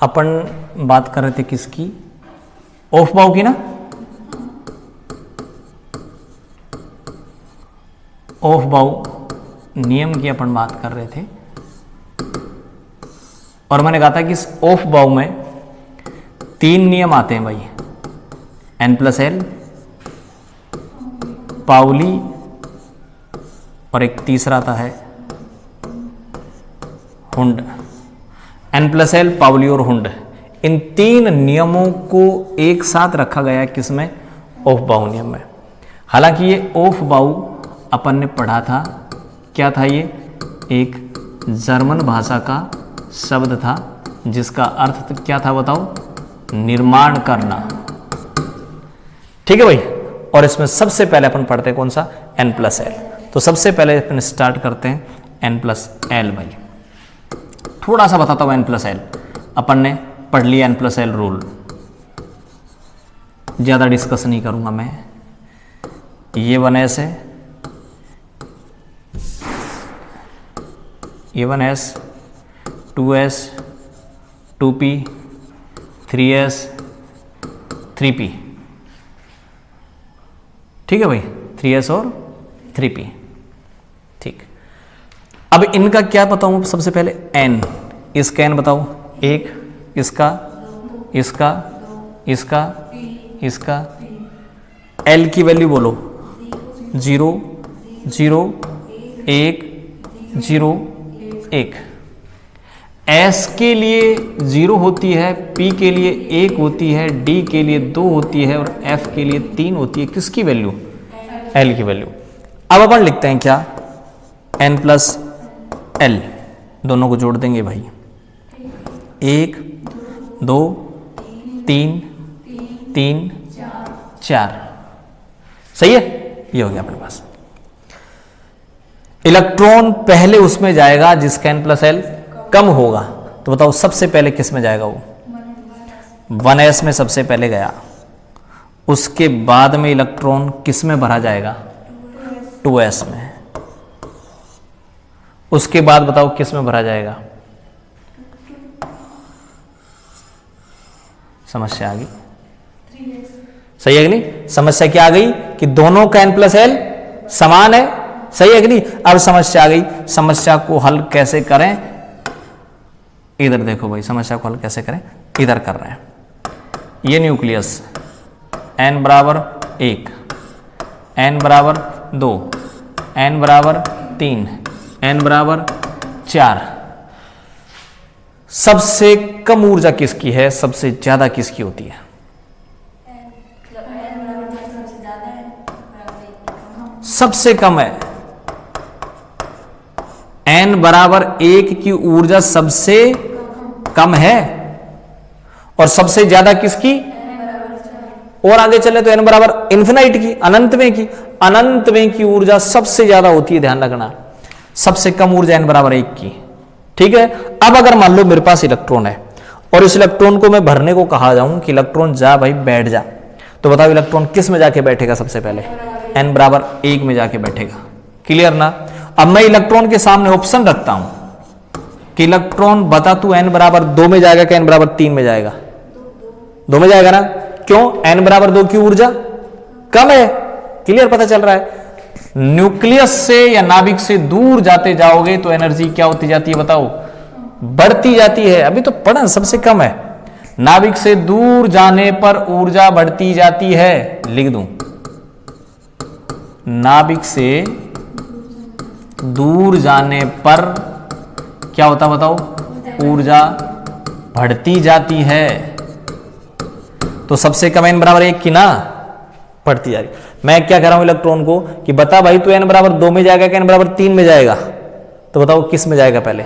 अपन बात कर रहे थे किसकी, ऑफबाउ की ना, ऑफबाउ नियम की अपन बात कर रहे थे। और मैंने कहा था कि इस ऑफबाउ में 3 नियम आते हैं भाई, N+L, पाउली और एक तीसरा आता है हुंड। N+L, पाउली और हुंड, इन 3 नियमों को एक साथ रखा गया है किसमें, ऑफबाउ नियम में। हालांकि ये ऑफबाउ अपन ने पढ़ा था, क्या था ये, एक जर्मन भाषा का शब्द था जिसका अर्थ क्या था बताओ, निर्माण करना। ठीक है भाई। और इसमें सबसे पहले अपन पढ़ते हैं कौन सा, N+L। तो सबसे पहले अपन स्टार्ट करते हैं N+L भाई। थोड़ा सा बताता हूं N+L, अपन ने पढ़ लिया N+L रूल, ज्यादा डिस्कस नहीं करूंगा मैं। ये 1s है, ये 1s, 2s, 2p, 3s, 3p। ठीक है भाई, 3s और 3p। ठीक, अब इनका क्या बताऊं सबसे पहले, n, इसका n बताओ, एक, इसका, इसका, इसका, इसका, l की वैल्यू बोलो, 0, 0, 1, 0, 1। S के लिए 0 होती है, P के लिए 1 होती है, D के लिए 2 होती है और F के लिए 3 होती है। किसकी वैल्यू, L की वैल्यू। अब अपन लिखते हैं क्या, N+L, दोनों को जोड़ देंगे भाई, 1, 2, 3, 3, 4। सही है, ये हो गया अपने पास। इलेक्ट्रॉन पहले उसमें जाएगा जिसका N+L कम होगा, तो बताओ सबसे पहले किस में जाएगा वो, 1s में सबसे पहले गया। उसके बाद में इलेक्ट्रॉन किस में भरा जाएगा, 2s में। उसके बाद बताओ किस में भरा जाएगा, समस्या आ गई, सही है कि नहीं। समस्या क्या आ गई कि दोनों का N+L समान है, सही है कि नहीं। अब समस्या आ गई, समस्या को हल कैसे करें, इधर देखो भाई, समस्या को हल कैसे करें, इधर कर रहे हैं। ये न्यूक्लियस n बराबर 1, n बराबर 2, n बराबर 3, n बराबर 4। सबसे कम ऊर्जा किसकी है, सबसे ज्यादा किसकी होती है, सबसे कम है। n बराबर 1 की ऊर्जा सबसे कम है और सबसे ज्यादा किसकी, और आगे चले तो n बराबर इन्फिनाइट की, अनंतवें की, अनंतवें की ऊर्जा सबसे ज्यादा होती है, ध्यान रखना। सबसे कम ऊर्जा n बराबर 1 की। ठीक है। अब अगर मान लो मेरे पास इलेक्ट्रॉन है और इस इलेक्ट्रॉन को मैं भरने को कहा जाऊं कि इलेक्ट्रॉन जा भाई बैठ जा, तो बताओ इलेक्ट्रॉन किस में जाके बैठेगा सबसे पहले, n बराबर 1 में जाके बैठेगा। क्लियर ना। अब मैं इलेक्ट्रॉन के सामने ऑप्शन रखता हूं कि इलेक्ट्रॉन बता तू n बराबर 2 में जाएगा कि n बराबर 3 में जाएगा, 2 में जाएगा ना। क्यों, n बराबर 2 की ऊर्जा कम है। क्लियर, पता चल रहा है। न्यूक्लियस से या नाभिक से दूर जाते जाओगे तो एनर्जी क्या होती जाती है बताओ, बढ़ती जाती है। अभी तो पढ़ा, सबसे कम है। नाभिक से दूर जाने पर ऊर्जा बढ़ती जाती है, लिख दूं, नाभिक से दूर जाने पर क्या होता बताओ, ऊर्जा बढ़ती जाती है। तो सबसे कम n बराबर 1 की ना, बढ़ती जा रही। मैं क्या कह रहा हूं इलेक्ट्रॉन को कि बता भाई तू n बराबर 2 में जाएगा कि n बराबर 3 में जाएगा, तो बताओ किस में जाएगा पहले,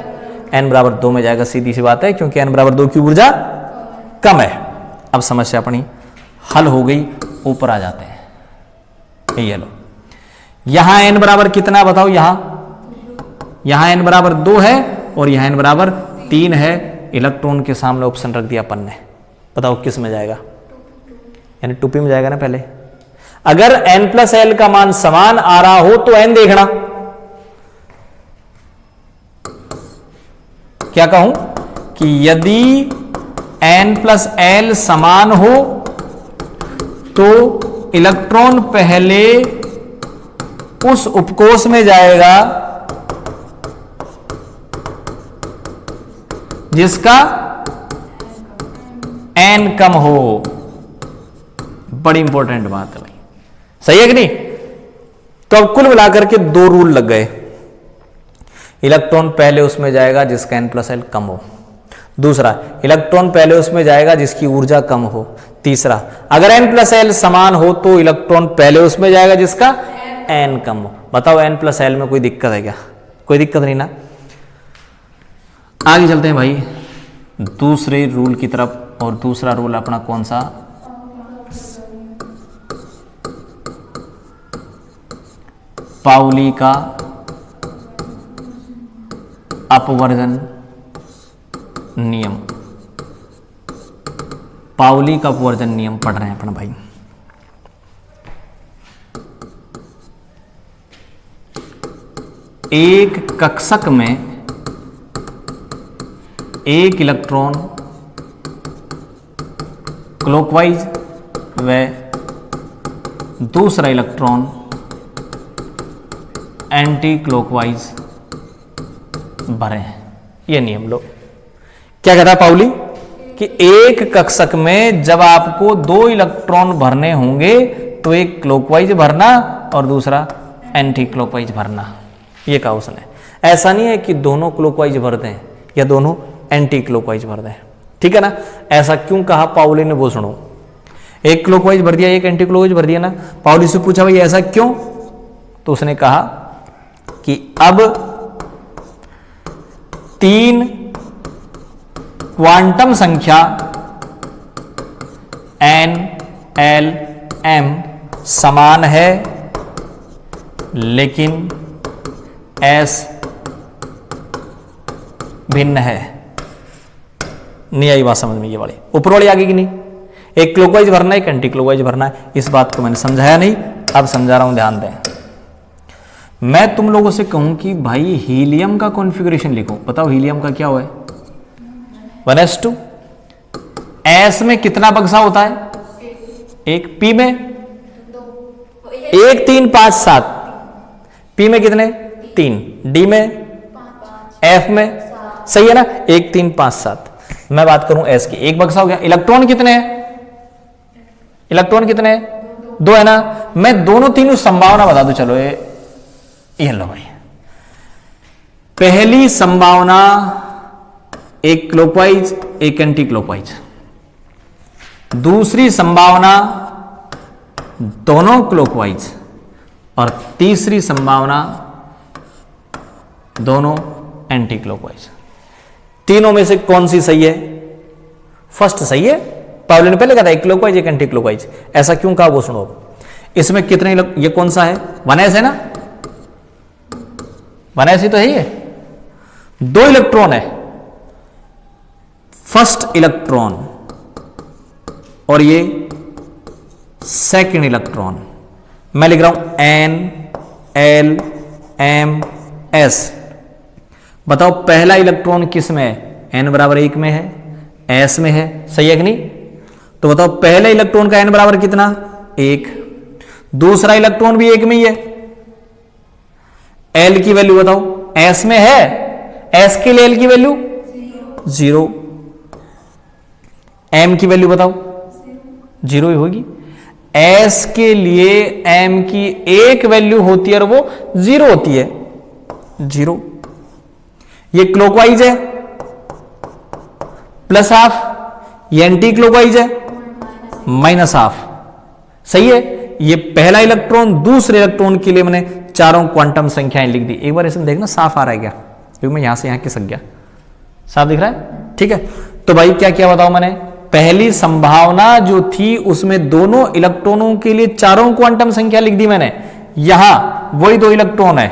n बराबर 2 में जाएगा। सीधी सी बात है, क्योंकि n बराबर 2 की ऊर्जा कम है। अब समस्या अपनी हल हो गई, ऊपर आ जाते हैं। ये लो, यहां n बराबर कितना बताओ, यहां n बराबर 2 है और यहां n बराबर 3 है। इलेक्ट्रॉन के सामने ऑप्शन रख दिया अपन ने, बताओ किस में जाएगा, यानी 2p में जाएगा ना पहले। अगर n+L का मान समान आ रहा हो तो n देखना, क्या कहूं कि यदि n+l समान हो तो इलेक्ट्रॉन पहले उस उपकोष में जाएगा जिसका n कम हो। बड़ी इंपॉर्टेंट बात है भाई, सही है कि नहीं? तो अब कुल मिलाकर के दो रूल लग गए। इलेक्ट्रॉन पहले उसमें जाएगा जिसका n+l कम हो। दूसरा, इलेक्ट्रॉन पहले उसमें जाएगा जिसकी ऊर्जा कम हो। तीसरा, अगर n+l समान हो तो इलेक्ट्रॉन पहले उसमें जाएगा जिसका n कम हो। बताओ n+l में कोई दिक्कत है क्या? कोई दिक्कत नहीं ना। आगे चलते हैं भाई दूसरे रूल की तरफ। और दूसरा रूल अपना कौन सा? पाउली का अपवर्जन नियम। पाउली का अपवर्जन नियम पढ़ रहे हैं अपन भाई। एक कक्षक में एक इलेक्ट्रॉन क्लॉकवाइज व दूसरा इलेक्ट्रॉन एंटी क्लॉकवाइज भरे हैं। यह नियम लो। क्या कहता है पाउली कि एक कक्षक में जब आपको दो इलेक्ट्रॉन भरने होंगे तो एक क्लॉकवाइज भरना और दूसरा एंटी क्लॉकवाइज भरना। यह कहा उसने। ऐसा नहीं है कि दोनों क्लॉकवाइज भर दें या दोनों एंटी क्लॉकवाइज भर दें, ठीक है ना। ऐसा क्यों कहा पाउली ने वो सुनो। एक क्लॉकवाइज भर दिया, एक एंटी क्लॉकवाइज भर दिया ना। पाउली से पूछा भाई ऐसा क्यों? तो उसने कहा कि अब 3 क्वांटम संख्या n, l, m समान है लेकिन s भिन्न है। नहीं आई बात समझ में? ये वाली ऊपर वाली आगे की नहीं। एक क्लॉकवाइज भरना है, एक एंटी क्लॉकवाइज भरना है। इस बात को मैंने समझाया नहीं, अब समझा रहा हूं, ध्यान दें। मैं तुम लोगों से कहूं कि भाई हीलियम का कॉन्फ़िगरेशन लिखो। बताओ हीलियम का क्या हुआ है? 1s2। s में कितना बक्सा होता है? एक। p में 1 3 5 7। p में कितने? 3। d में? f में? सही है ना। 1 3 5 7। मैं बात करूं s की, एक बक्सा हो गया। इलेक्ट्रॉन कितने हैं? इलेक्ट्रॉन कितने हैं? 2 है ना। मैं दोनों तीनों संभावना बता दूं। चलो ये लो भाई। पहली संभावना एक क्लॉकवाइज एक एंटी क्लॉकवाइज। दूसरी संभावना दोनों क्लॉकवाइज। और तीसरी संभावना दोनों एंटी क्लॉकवाइज। तीनों में से कौन सी सही है? फर्स्ट सही है। पाउली ने पहले कहा था एक क्लॉकवाइज एक एंटी क्लॉकवाइज। ऐसा क्यों कहा वो सुनो। इसमें कितने ये कौन सा है? 1s है ना। 1s ही तो है ये। 2 इलेक्ट्रॉन है। फर्स्ट इलेक्ट्रॉन और ये सेकंड इलेक्ट्रॉन। मैं लिख रहा हूं n, l, m, s। बताओ पहला इलेक्ट्रॉन किस में है? n बराबर 1 में है, s में है। सही है कि नहीं? तो बताओ पहले इलेक्ट्रॉन का n बराबर कितना? 1। दूसरा इलेक्ट्रॉन भी 1 में ही है। l की वैल्यू बताओ। s में है, s के लिए l की वैल्यू 0। m की वैल्यू बताओ 0 ही होगी। s के लिए m की एक वैल्यू होती है और वो 0 होती है। 0। ये क्लॉकवाइज है प्लस हाफ, ये एंटी क्लॉकवाइज है माइनस हाफ। सही है। ये पहला इलेक्ट्रॉन, दूसरे इलेक्ट्रॉन के लिए मैंने चारों क्वांटम संख्याएं लिख दी। एक बार इसमें देखना साफ आ रहा है क्या? क्योंकि मैं यहां से यहां खिसक गया। साफ दिख रहा है? ठीक है। तो भाई क्या किया बताओ मैंने? पहली संभावना जो थी उसमें दोनों इलेक्ट्रॉनों के लिए चारों क्वांटम संख्या लिख दी मैंने। यहां वही 2 इलेक्ट्रॉन है।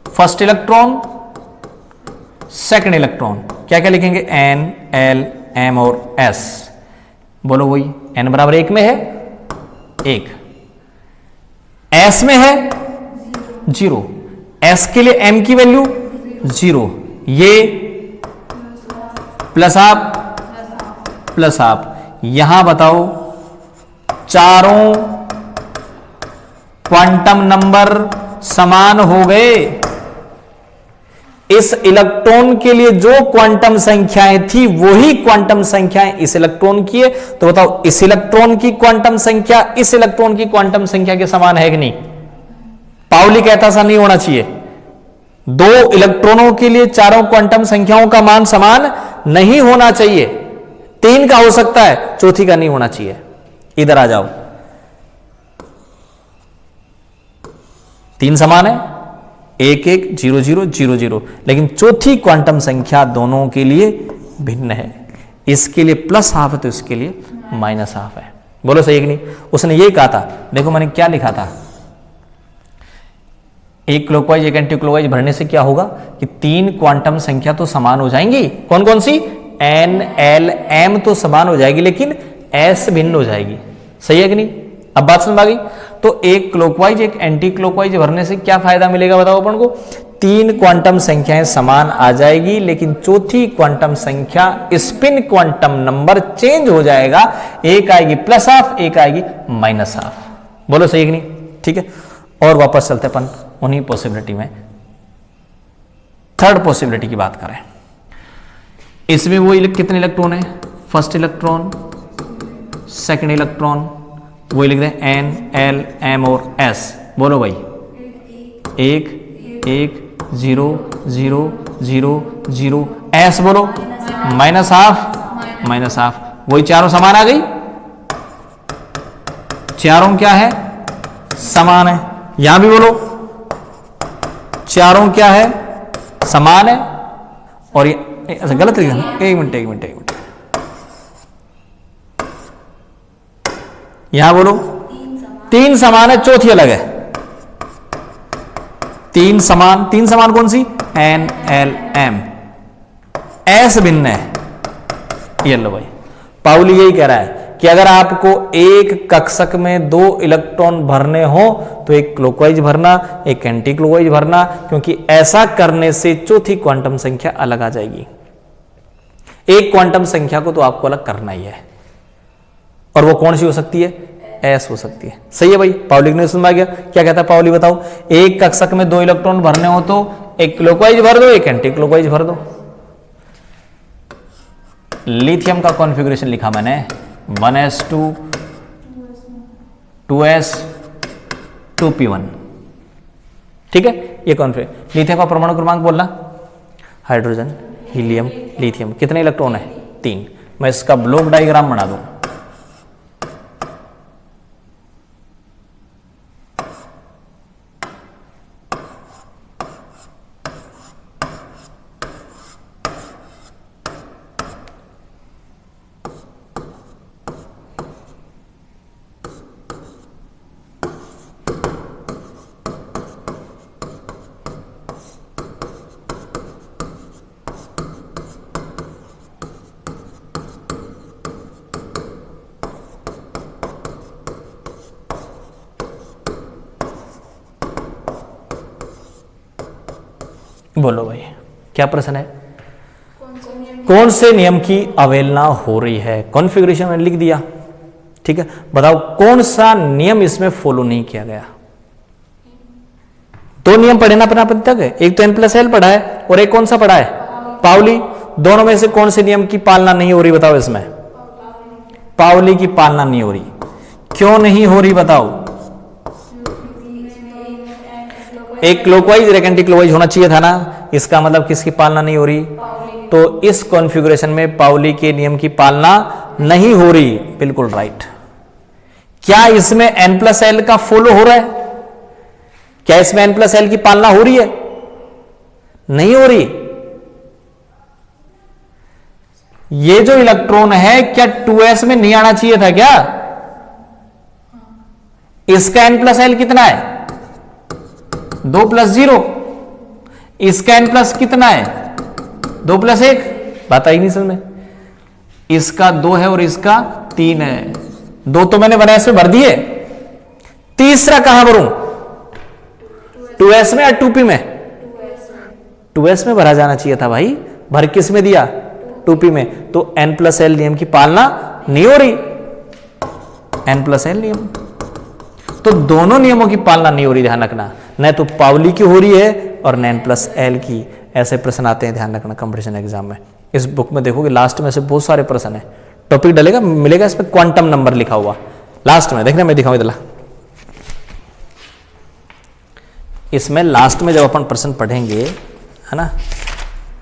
First electron, second electron. क्या क्या लिखेंगे? n, l, m और s। बोलो वही। n बराबर 1 में है 1, s में है 0, s के लिए m की वैल्यू 0। ये प्लस आप प्लस हाफ। यहां बताओ चारों क्वांटम नंबर समान हो गए। इस इलेक्ट्रॉन के लिए जो क्वांटम संख्याएं थी वही क्वांटम संख्याएं इस इलेक्ट्रॉन की है। तो बताओ इस इलेक्ट्रॉन की क्वांटम संख्या इस इलेक्ट्रॉन की क्वांटम संख्या के समान है कि नहीं? पाउली कहता ऐसा नहीं होना चाहिए। दो इलेक्ट्रॉनों के लिए चारों क्वांटम संख्याओं का मान समान नहीं होना चाहिए। 3 का हो सकता है, चौथी का नहीं होना चाहिए। इधर आ जाओ, 3 समान है, 1 1 0 0 0 0, लेकिन चौथी क्वांटम संख्या दोनों के लिए भिन्न है। इसके लिए प्लस हाफ है तो इसके लिए माइनस हाफ है। बोलो सही है कि नहीं? उसने ये कहा था, देखो मैंने क्या लिखा था, एक क्लॉकवाइज एक एंटी क्लॉकवाइज भरने से क्या होगा कि 3 क्वांटम संख्या तो समान हो जाएंगी। कौन कौन सी? N L M तो समान हो जाएगी, लेकिन S भिन्न हो जाएगी। सही है कि नहीं? अब बात समझ आ गई? तो एक क्लॉकवाइज एक एंटी क्लॉकवाइज भरने से क्या फायदा मिलेगा बताओ अपन को? 3 क्वांटम संख्याएं समान आ जाएगी, लेकिन चौथी क्वांटम संख्या स्पिन क्वांटम नंबर चेंज हो जाएगा। एक आएगी प्लस हाफ, एक आएगी माइनस हाफ। बोलो सही है कि नहीं? ठीक है, और वापस चलते अपन उन्हीं पॉसिबिलिटी में। थर्ड पॉसिबिलिटी की बात करें, इसमें वो कितने इलेक्ट्रॉन है? फर्स्ट इलेक्ट्रॉन, सेकंड इलेक्ट्रॉन, वो लिख दें N L M और S। बोलो भाई, 1 1 0 0 0 0, S बोलो, माइनस हाफ माइनस हाफ। वही चारों समान आ गई, चारों क्या है? समान है। यहां भी बोलो चारों क्या है? समान है। और ये ऐसा गलत तरीका, एक मिनट, यहां बोलो 3 समान है, चौथी अलग है। 3 समान कौन सी? N L M। S भिन्न है। ये लो भाई, पाउली यही कह रहा है कि अगर आपको एक कक्षक में 2 इलेक्ट्रॉन भरने हो तो एक क्लॉकवाइज भरना, एक एंटी क्लॉकवाइज भरना, क्योंकि ऐसा करने से चौथी क्वांटम संख्या अलग आ जाएगी। एक क्वांटम संख्या को तो आपको अलग करना ही है, और वो कौन सी हो सकती है? S हो सकती है। सही है भाई, पाउली ने समझ गया। क्या कहता है पाउली बताओ? एक कक्षक में 2 इलेक्ट्रॉन भरने हो तो एक क्लॉकवाइज भर दो, एक एंटी क्लॉकवाइज भर दो। लिथियम का कॉन्फ़िगरेशन लिखा मैंने, 1s2 2s 2p1। ठीक है, ये कॉन्फ़िगरेशन। लिथियम का परमाणु क्रमांक बोलना, हाइड्रोजन हीलियम लिथियम। कितने इलेक्ट्रॉन है? 3। मैं इसका ब्लॉक डायग्राम बना दूं। बोलो भाई, क्या प्रश्न है? कौन से नियम की अवहेलना हो रही है? कॉन्फ़िगरेशन में लिख दिया। ठीक है, बताओ कौन सा नियम इसमें फॉलो नहीं किया गया? 2 नियम पढ़े ना अपना तक, एक तो N+L पढ़ा है और एक कौन सा पढ़ा है? पाउली। दोनों में से कौन से नियम की पालना नहीं हो रही बताओ इसमें? पाउली की पालना नहीं हो रही। क्यों नहीं हो रही बताओ? एक क्लॉकवाइज एक एंटी क्लॉकवाइज होना चाहिए था ना, इसका मतलब किसकी पालना नहीं हो रही? तो इस कॉन्फ़िगरेशन में पाउली के नियम की पालना नहीं हो रही। बिल्कुल राइट। क्या इसमें N+L का फॉलो हो रहा है? क्या इसमें N+L की पालना हो रही है? नहीं हो रही। ये जो इलेक्ट्रॉन है क्या 2s में नहीं आना चाहिए था क्या? इसका N+L कितना है? 2 + 0। इसका N+ कितना है? 2 + 1। बात आई नहीं समझ में? इसका 2 है और इसका 3 है। 2 तो मैंने 1s में भर दिए, तीसरा कहां भरूं? 2s में या 2p में? 2s में भरा जाना चाहिए था भाई। भर किस में दिया? 2p में, तो n+l नियम की पालना नहीं हो रही, n+l नियम। तो दोनों नियमों की पालना नहीं हो रही, ध्यान रखना, न तो पावली की हो रही है और न n+l की। ऐसे प्रश्न आते हैं, ध्यान रखना कंपटीशन एग्जाम में। इस बुक में देखोगे लास्ट में से बहुत सारे प्रश्न है, टॉपिक डलेगा, मिलेगा इस पे क्वांटम नंबर लिखा हुआ लास्ट में, देखना मैं दिखाऊं इधर, इसमें लास्ट में जब अपन प्रश्न पढ़ेंगे, है ना,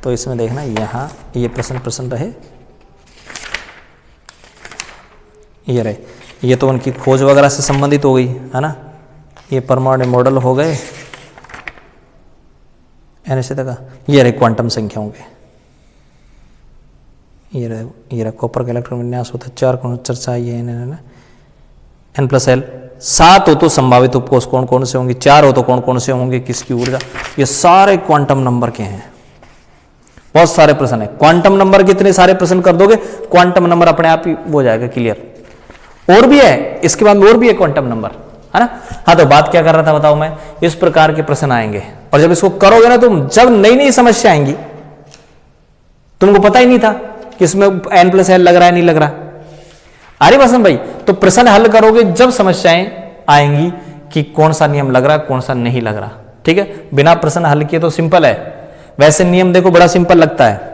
तो इसमें देखना यहाँ ये प्रश्न रहे, ये रहे, ये तो उनकी खोज वगैरह से संबंधित हो गई, है ना, ये परमाणु मॉडल हो गए, ऐसे तक ये रहे क्वांटम संख्याओं के, ये रहे कॉपर का इलेक्ट्रॉन विन्यास होता है 4 कोण चर्चा, ये n+l। 7 हो तो संभावित उपकोष कौन कौन से होंगे, 4 हो तो कौन कौन से होंगे, किसकी ऊर्जा, ये सारे क्वांटम नंबर के हैं। बहुत सारे प्रश्न है, क्वांटम नंबर कितने सारे प्रश्न कर दोगे, क्वांटम नंबर अपने आप ही हो जाएगा क्लियर। और भी है, इसके बाद और भी है क्वांटम नंबर, है ना। हाँ, तो बात क्या कर रहा था बताओ मैं, इस प्रकार के प्रश्न आएंगे, और जब इसको करोगे ना तुम, जब नई नई समस्या आएंगी, तुमको पता ही नहीं था कि इसमें n+l लग रहा है नहीं लग रहा, अरे बसंत भाई, तो प्रश्न हल करोगे जब समस्याएं आएंगी कि कौन सा नियम लग रहा है कौन सा नहीं लग रहा। ठीक है, बिना प्रश्न हल किए तो सिंपल है, वैसे नियम देखो बड़ा सिंपल लगता है,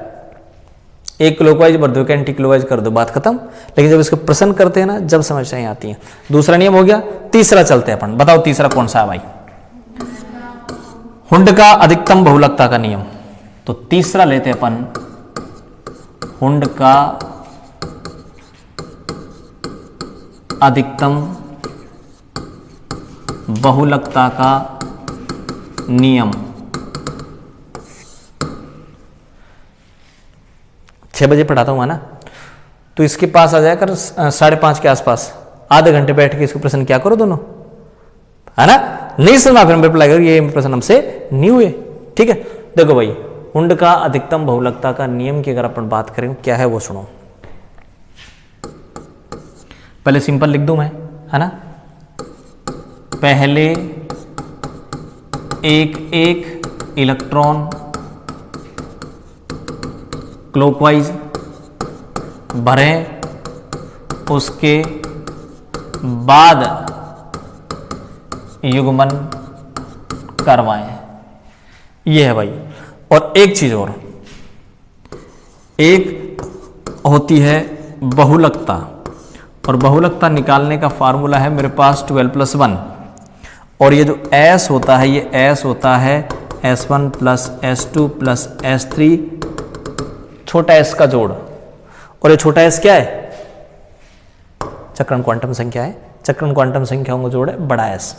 एक क्लॉकवाइज भर दो, एक एंटी क्लॉकवाइज कर दो, बात खत्म। लेकिन जब इसको प्रश्न करते हैं ना, जब समस्याएं आती हैं। दूसरा नियम हो गया, तीसरा चलते हैं अपन, बताओ तीसरा कौन सा है भाई, हुंड का अधिकतम बहुलकता का नियम। तो तीसरा लेते हैं अपन, हुंड का अधिकतम बहुलकता का नियम। 6 बजे पढ़ाता हूँ, है ना, तो इसके पास आ जाकर 5:30 के आसपास, आधे घंटे बैठ के इसको प्रश्न क्या करो दोनों, है ना, नहीं सुना फिर रिप्लाई करो, ये प्रश्न हमसे नहीं हुए। ठीक है, देखो भाई, हुंड का अधिकतम बहुलकता का नियम की अगर अपन बात करें क्या है वो सुनो। पहले सिंपल लिख दूं मैं, है ना, पहले एक इलेक्ट्रॉन क्लॉकवाइज भरें, उसके बाद युग्मन करवाएं, ये है भाई। और एक चीज और, एक होती है बहुलकता, और बहुलकता निकालने का फार्मूला है मेरे पास 12+1, और ये जो S होता है, ये S होता है S1 + S2 + S3 छोटा s का जोड़, और ये छोटा s क्या है, चक्रण क्वांटम संख्या है, चक्रण क्वांटम संख्याओं का जोड़ है बड़ा S।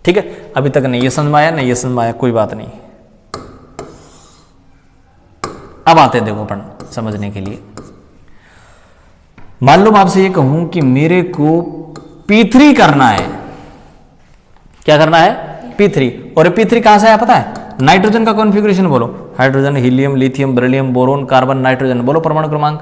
ठीक है, अभी तक नहीं ये समझ में आया, नहीं ये समझ में आया, कोई बात नहीं। अब आते देखो अपन समझने के लिए, मान लो मैं आपसे ये कहूं कि मेरे को P3 करना है, क्या करना है, P3, और P3 कहां से आया पता है, नाइट्रोजन का कॉन्फ़िगरेशन बोलो, hydrogen, helium, lithium, beryllium, boron, carbon, nitrogen, बोलो परमाणु क्रमांक।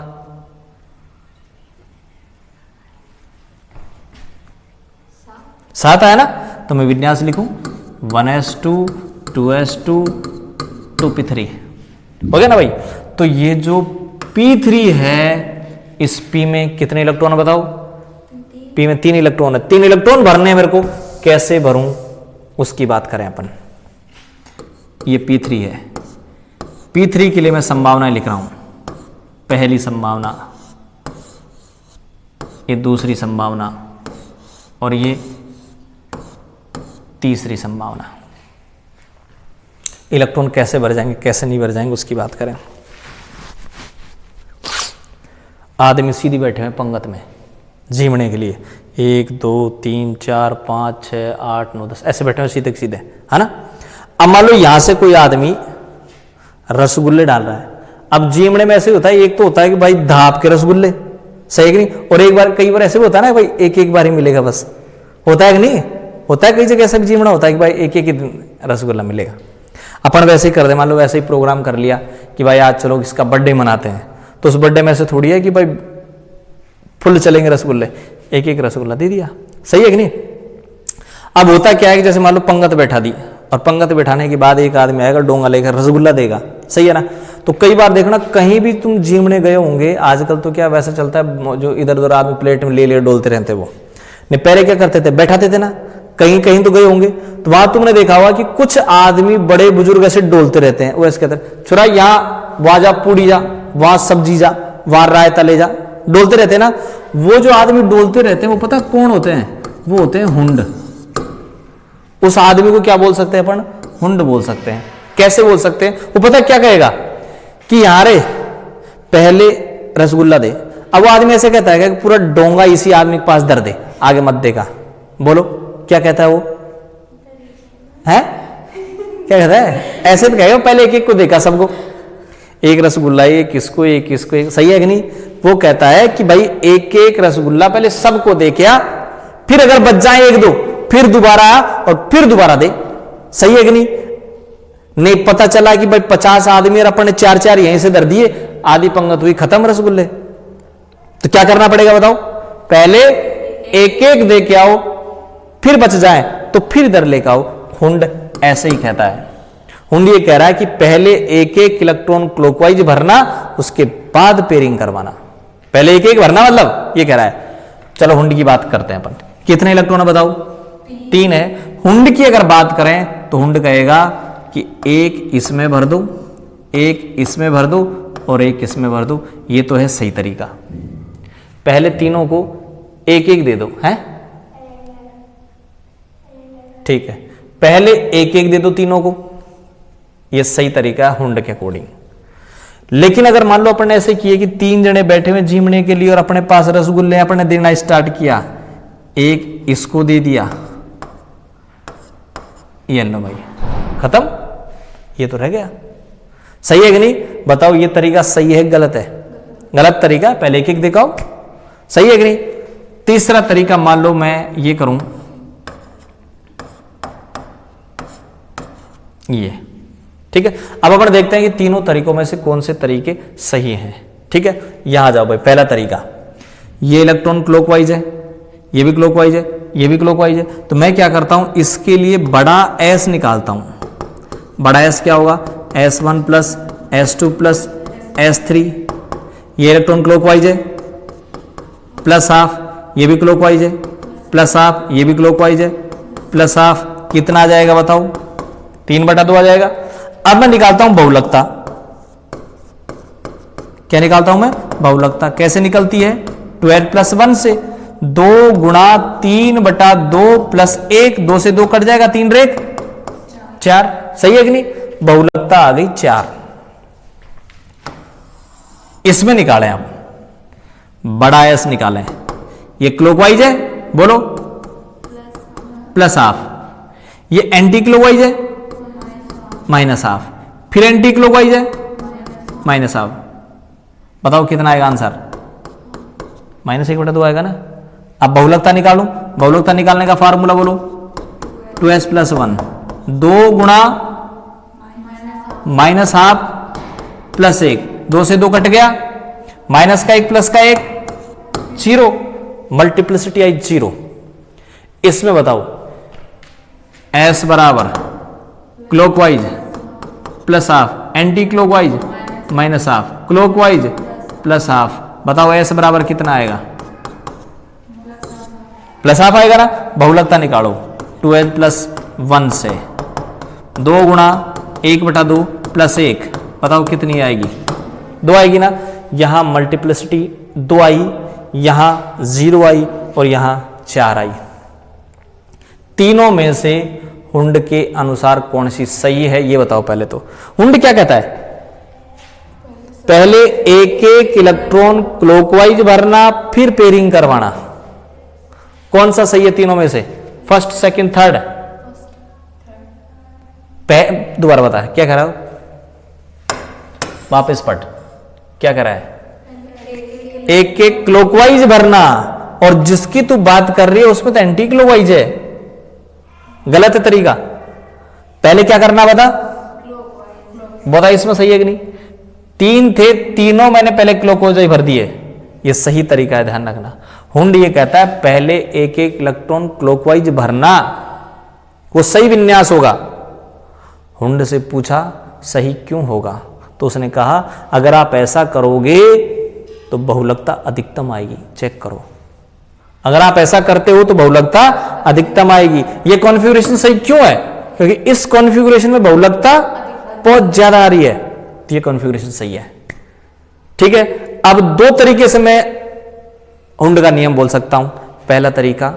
7 है ना, तो मैं विन्यास लिखूं 1s2 2s2 2p3, हो गया ना भाई। तो ये जो P3 है, इस P में कितने इलेक्ट्रॉन है बताओ, P में 3 इलेक्ट्रॉन है, 3 इलेक्ट्रॉन भरने हैं मेरे को, कैसे भरूं उसकी बात करें अपन। ये P3 है, P3 के लिए मैं संभावनाएं लिख रहा हूं, पहली संभावना, ये दूसरी संभावना, और ये तीसरी संभावना। इलेक्ट्रॉन कैसे भर जाएंगे कैसे नहीं भर जाएंगे उसकी बात करें। आदमी सीधी बैठे हैं पंगत में जीवने के लिए, 1 2 3 4 5 6 8 9 10 ऐसे बैठे हैं सीधे सीधे, है ना। अब मान लो यहां से कोई आदमी रसगुल्ले डाल रहा है, अब जीवने में ऐसे होता है, एक तो होता है कि भाई धाप के रसगुल्ले, सही कि नहीं, और एक बार कई बार ऐसे भी होता है ना भाई एक एक बार ही मिलेगा बस, होता है कि नहीं, होता है कई जगह ऐसा भी जीवना होता है कि भाई एक एक ही रसगुल्ला मिलेगा। अपन वैसे ही कर दे, मान लो वैसे ही प्रोग्राम कर लिया कि भाई आज चलो इसका बर्थडे मनाते हैं, तो उस बर्थडे में से थोड़ी है कि भाई फुल चलेंगे रसगुल्ले, एक एक रसगुल्ला दे दिया, सही है कि नहीं। अब होता क्या है कि जैसे मान लो पंगत बैठा दी, और पंगत बैठाने के बाद एक आदमी आएगा डोंगा लेकर रसगुल्ला देगा, सही है ना। तो कई बार देखना कहीं भी तुम जिमने गए होंगे, आजकल तो क्या वैसा चलता है, जो इधर उधर आदमी प्लेट में ले ले डोलते रहते वो, नहीं पहले क्या करते थे, बैठाते थे ना, कहीं कहीं तो गए होंगे, तो वहां तुमने देखा होगा कि कुछ आदमी बड़े बुजुर्ग ऐसे डोलते रहते हैं, वो ऐसे कहते हैं छुरा यहाँ वहां जा पूड़ी जा, वहां सब्जी जा, वहां रायता ले जा, डोलते रहते हैं ना। वो जो आदमी डोलते रहते हैं वो पता कौन होते हैं, वो होते हैं हुंड। उस आदमी को क्या बोल सकते हैं अपन, हुंड बोल सकते हैं। कैसे बोल सकते हैं, वो पता क्या कहेगा कि यार पहले रसगुल्ला दे, अब वो आदमी ऐसे कहता है कि पूरा डोंगा इसी आदमी के पास धर दे, आगे मत देगा, बोलो क्या कहता है वो है, क्या कहता है, ऐसे तो कहेगा पहले एक एक को देखा सबको, एक रसगुल्ला एक किसको एक किसको एक, सही है कि नहीं। वो कहता है कि भाई एक एक रसगुल्ला पहले सबको दे क्या, फिर अगर बच जाए एक दो फिर दोबारा और फिर दोबारा दे, सही है कि नहीं। नहीं पता चला कि भाई 50 आदमी और अपन ने 4-4 यहीं से धर दिए, आधी पंगत हुई खत्म रसगुल्ले, तो क्या करना पड़ेगा बताओ, पहले एक एक दे के आओ, फिर बच जाए तो फिर इधर लेकर आओ। हुंड ऐसे ही कहता है, हुंड ये कह रहा है कि पहले एक एक इलेक्ट्रॉन क्लॉकवाइज भरना, उसके बाद पेयरिंग करवाना, पहले एक एक भरना, मतलब ये कह रहा है। चलो हुंड की बात करते हैं अपन, कितने इलेक्ट्रॉन है बताओ, 3 है। हुंड की अगर बात करें तो हुंड कहेगा कि एक इसमें भर दो, एक इसमें भर दो और एक इसमें भर दो, ये तो है सही तरीका। पहले तीनों को एक एक दे दो, है ठीक है, पहले एक एक दे दो तीनों को, ये सही तरीका है हुंड के अकॉर्डिंग। लेकिन अगर मान लो अपन ने ऐसे किए कि 3 जने बैठे हुए जीमने के लिए और अपने पास रसगुल्ले अपने देना स्टार्ट किया, एक इसको दे दिया, ये लो भाई खत्म, ये तो रह गया, सही है कि नहीं। बताओ ये तरीका सही है गलत है, गलत तरीका, पहले एक एक दिखाओ, सही है कि नहीं। तीसरा तरीका मान लो मैं ये करूं, ये ठीक है। अब अपन देखते हैं कि तीनों तरीकों में से कौन से तरीके सही हैं, ठीक है। यहां जाओ भाई, पहला तरीका, ये इलेक्ट्रॉन क्लॉकवाइज है, ये भी क्लॉकवाइज है, ये भी क्लॉकवाइज है, तो मैं क्या करता हूं, इसके लिए बड़ा एस निकालता हूं। बड़ा एस क्या होगा, S1 plus S2 plus S3, ये इलेक्ट्रॉन क्लॉकवाइज है, प्लस हाफ, ये भी क्लॉकवाइज है, प्लस हाफ, ये भी क्लॉकवाइज है, प्लस हाफ, कितना आ जाएगा बताओ, 3/2 आ जाएगा। अब मैं निकालता हूं बहुलकता, क्या निकालता हूं मैं, बहुलकता। कैसे निकलती है, 12 + 1 से, 2 × 3/2 + 1, 2 से 2 कट जाएगा, 3 रेख 4, सही है कि नहीं। बहुलकता आ गई 4। इसमें निकालें हम, बड़ा एस निकालें, ये क्लॉकवाइज है, बोलो प्लस हाफ, ये एंटी क्लॉकवाइज है माइनस हाफ, फिर एंटी क्लॉकवाइज है माइनस हाफ। बताओ कितना आएगा आंसर, -1/2 आएगा ना। अब बहुलकता निकालूं, बहुलकता निकालने का फार्मूला बोलो, 2s + 1, 2 × -हाफ + 1, 2 से 2 कट गया, माइनस का 1 प्लस का 1 0, मल्टीप्लिसिटी आई 0। इसमें बताओ S बराबर clockwise plus half, anti clockwise minus half, clockwise plus half, बताओ S बराबर कितना आएगा, प्लस हाफ आएगा ना। बहुलकता निकालो, 2s + 1 से 2 × 1/2 + 1, बताओ कितनी आएगी, 2 आएगी ना। यहां मल्टीप्लिसिटी 2 आई, यहां 0 आई और यहां 4 आई। तीनों में से हुंड के अनुसार कौन सी सही है ये बताओ। पहले तो हुंड क्या कहता है, पहले एक एक इलेक्ट्रॉन क्लॉकवाइज भरना फिर पेयरिंग करवाना। कौन सा सही है तीनों में से, फर्स्ट, सेकंड, थर्ड? दोबारा बता क्या कह रहा हो, वापस पढ़, क्या कह रहा है, एक एक क्लॉकवाइज भरना, और जिसकी तू बात कर रही है उसमें तो एंटी क्लॉकवाइज है, गलत है तरीका। पहले क्या करना बता, बता इसमें सही है कि नहीं। 3 थे, तीनों मैंने पहले क्लॉकवाइज भर दिए, ये सही तरीका है, ध्यान रखना। हुंड ये कहता है पहले एक एक इलेक्ट्रॉन क्लॉकवाइज भरना, वो सही विन्यास होगा। हुंड से पूछा सही क्यों होगा, तो उसने कहा अगर आप ऐसा करोगे तो बहुलकता अधिकतम आएगी, चेक करो। अगर आप ऐसा करते हो तो बहुलकता अधिकतम आएगी। ये कॉन्फ़िगरेशन सही क्यों है? क्योंकि इस कॉन्फ़िगरेशन में बहुलकता बहुत ज्यादा आ रही है, तो ये कॉन्फ़िगरेशन सही है। ठीक है, अब दो तरीके से मैं हुंड का नियम बोल सकता हूं। पहला तरीका,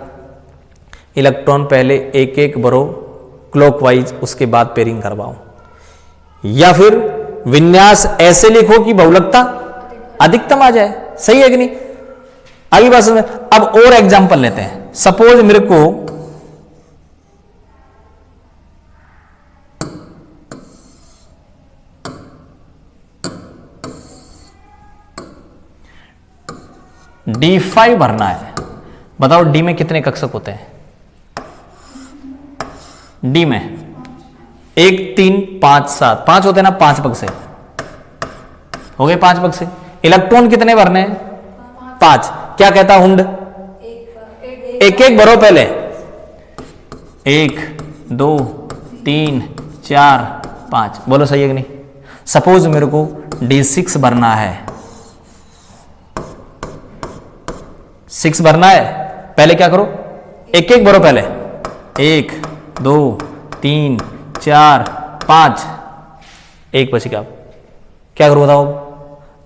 इलेक्ट्रॉन पहले एक एक भरो क्लॉकवाइज, उसके बाद पेयरिंग करवाओ, या फिर विन्यास ऐसे लिखो कि बहुलकता अधिकतम आ जाए। सही है कि नहीं? आगे बात समझ। अब और एग्जांपल लेते हैं। सपोज मेरे को D5 भरना है। बताओ डी में कितने कक्षक होते हैं? डी में 1 3 5 7 5 होते हैं ना, 5 बक्से हो गए, 5 बक्से। इलेक्ट्रॉन कितने भरने हैं? 5। क्या कहता हुंड? एक एक भरो पहले। 1 2 3 4 5। बोलो सही है कि नहीं? सपोज मेरे को D6 भरना है, 6 भरना है। पहले क्या करो? एक एक भरो पहले। 1 2 3 4 5। एक बचेगा। क्या करो बताओ?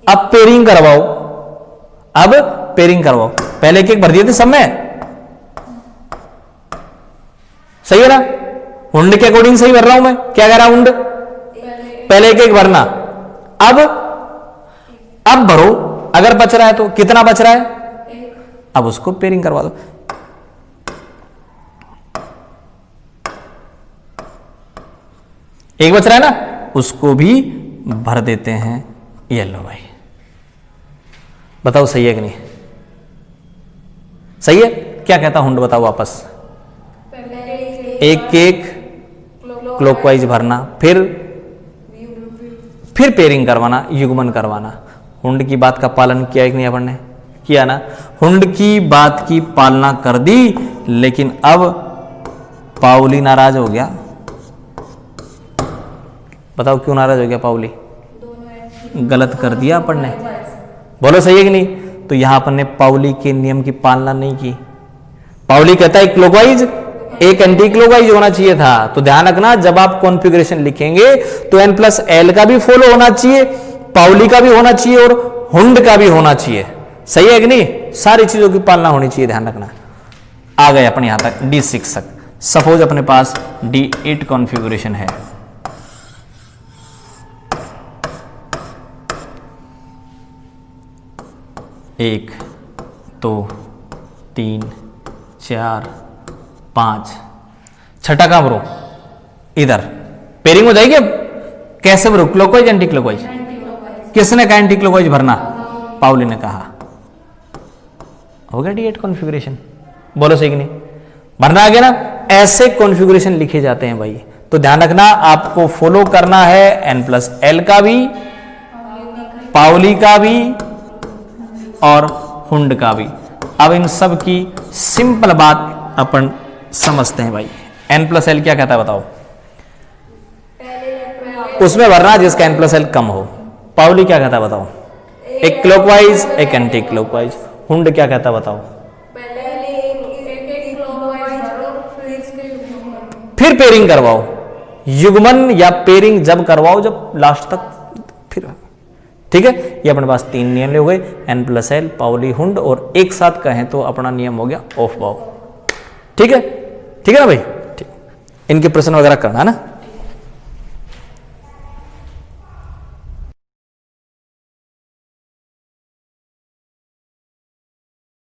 अब पेयरिंग करवाओ। अब पेयरिंग करवाओ। पहले एक एक भर दिए थे सब में, सही है ना? हुंड के अकॉर्डिंग सही भर रहा हूं मैं। क्या कह रहा हुंड? पहले एक एक भरना। अब भरो। अगर बच रहा है तो कितना बच रहा है? अब उसको पेयरिंग करवा दो। एक बच रहा है ना, उसको भी भर देते हैं। येलो भाई, बताओ सही है कि नहीं? सही है। क्या कहता हुंड बताओ वापस? एक एक क्लॉकवाइज भरना, फिर पेयरिंग करवाना, युग्मन करवाना। हुंड की बात का पालन किया कि नहीं अपन ने? किया ना। हुंड की बात की पालना कर दी, लेकिन अब पाउली नाराज हो गया। बताओ क्यों नाराज हो गया पाउली? गलत कर दिया अपन ने। बोलो सही है कि नहीं? तो यहां अपन ने पाउली के नियम की पालना नहीं की। पाउली कहता है क्लॉकवाइज, एक एंटी क्लॉकवाइज होना चाहिए था। तो ध्यान रखना, जब आप कॉन्फ़िगरेशन लिखेंगे तो n+l का भी फॉलो होना चाहिए, पाउली का भी होना चाहिए और हुंड का भी होना चाहिए। सही है कि नहीं? सारी चीजों की पालना होनी चाहिए, ध्यान रखना। आ गए अपन यहां तक D6 तक। सपोज अपने पास D8 कॉन्फ़िगरेशन है। एक 2 3 4 5। छठा कहां भरो? इधर। पेयरिंग हो जाएगी। अब कैसे भरो? Clockwise anti clockwise? किसने कहा एंटी क्लॉकवाइज भरना? पाउली ने कहा। हो गया D8 कॉन्फ़िगरेशन। बोलो सही कि नहीं? भरना आ गया ना। ऐसे कॉन्फ़िगरेशन लिखे जाते हैं भाई। तो ध्यान रखना, आपको फॉलो करना है n+l का भी, पाउली का भी और हुंड का भी। अब इन सब की सिंपल बात अपन समझते हैं भाई। n+l क्या कहता है बताओ? उसमें भरना जिसका n+l कम हो। पाउली क्या कहता है बताओ? एक क्लॉकवाइज, एक एंटी क्लॉकवाइज। हुंड क्या कहता है बताओ? फिर पेयरिंग करवाओ। युग्मन या पेयरिंग जब करवाओ जब लास्ट तक, फिर। ठीक है, ये अपने पास 3 नियम हो गए, n+l, पाउली, हुंड, और एक साथ कहें तो अपना नियम हो गया ऑफ बाउ। ठीक है, ठीक है ना भाई? ठीक। इनके प्रश्न वगैरह करना है ना।